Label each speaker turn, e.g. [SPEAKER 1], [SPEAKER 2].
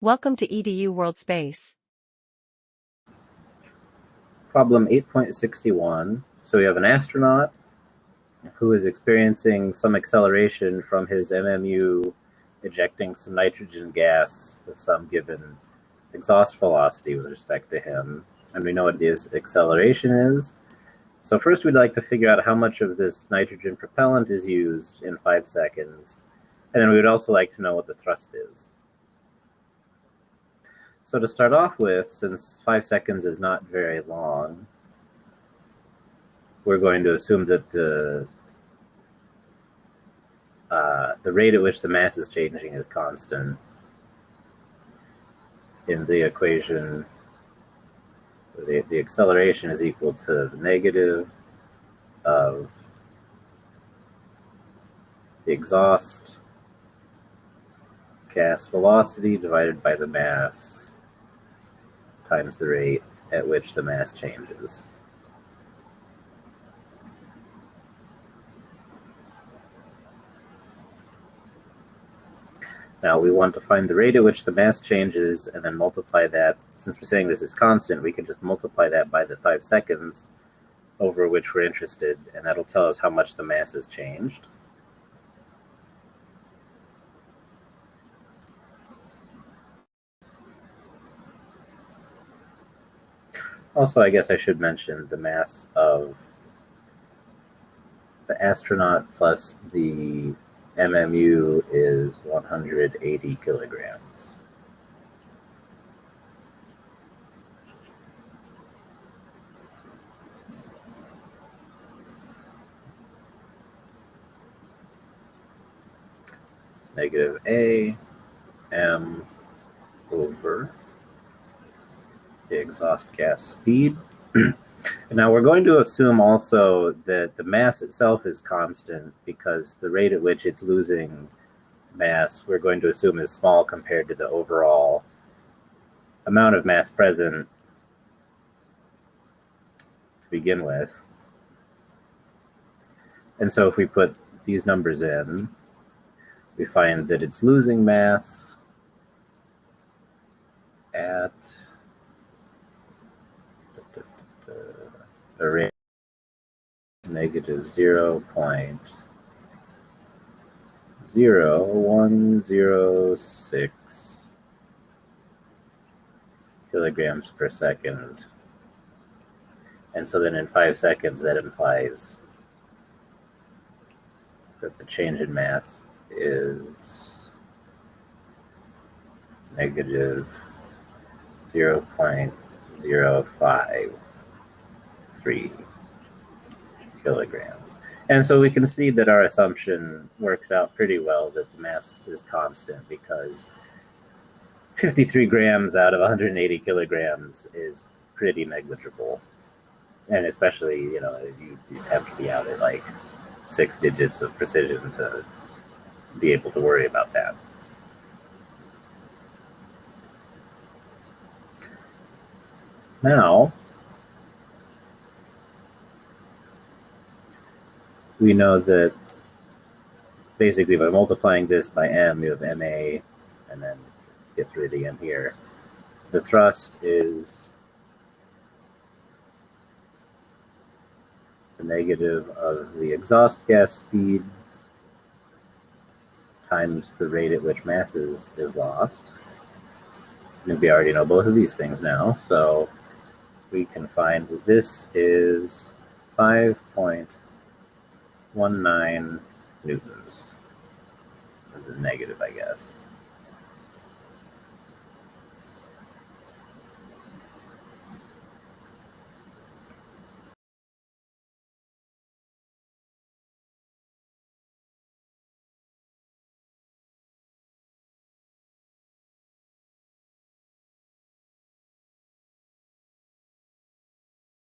[SPEAKER 1] Welcome to EDU World Space.
[SPEAKER 2] Problem 8.61. So we have an astronaut who is experiencing some acceleration from his MMU ejecting some nitrogen gas with some given exhaust velocity with respect to him. And we know what his acceleration is. So first we'd like to figure out how much of this nitrogen propellant is used in 5 seconds. And then we would also like to know what the thrust is. So to start off with, since 5 seconds is not very long, we're going to assume that the rate at which the mass is changing is constant. In the equation, the acceleration is equal to the negative of the exhaust gas velocity divided by the mass times the rate at which the mass changes. Now we want to find the rate at which the mass changes and then multiply that. Since we're saying this is constant, we can just multiply that by the 5 seconds over which we're interested, and that'll tell us how much the mass has changed. Also, I guess I should mention the mass of the astronaut plus the MMU is 180 kilograms. Negative A m over the exhaust gas speed. Now we're going to assume also that the mass itself is constant because the rate at which it's losing mass we're going to assume is small compared to the overall amount of mass present to begin with. And so if we put these numbers in, we find that it's losing mass at a rate of negative 0.0106 kilograms per second. And so then in 5 seconds, that implies that the change in mass is negative 0.053 kilograms. And so we can see that our assumption works out pretty well, that the mass is constant, because 53 grams out of 180 kilograms is pretty negligible. And especially, you have to be out at like 6 digits of precision to be able to worry about that. Now, we know that basically by multiplying this by m, you have ma, and then get rid of the m here. The thrust is the negative of the exhaust gas speed times the rate at which mass is lost. And we already know both of these things now, so we can find that this is 5.19 newtons. This is negative, I guess.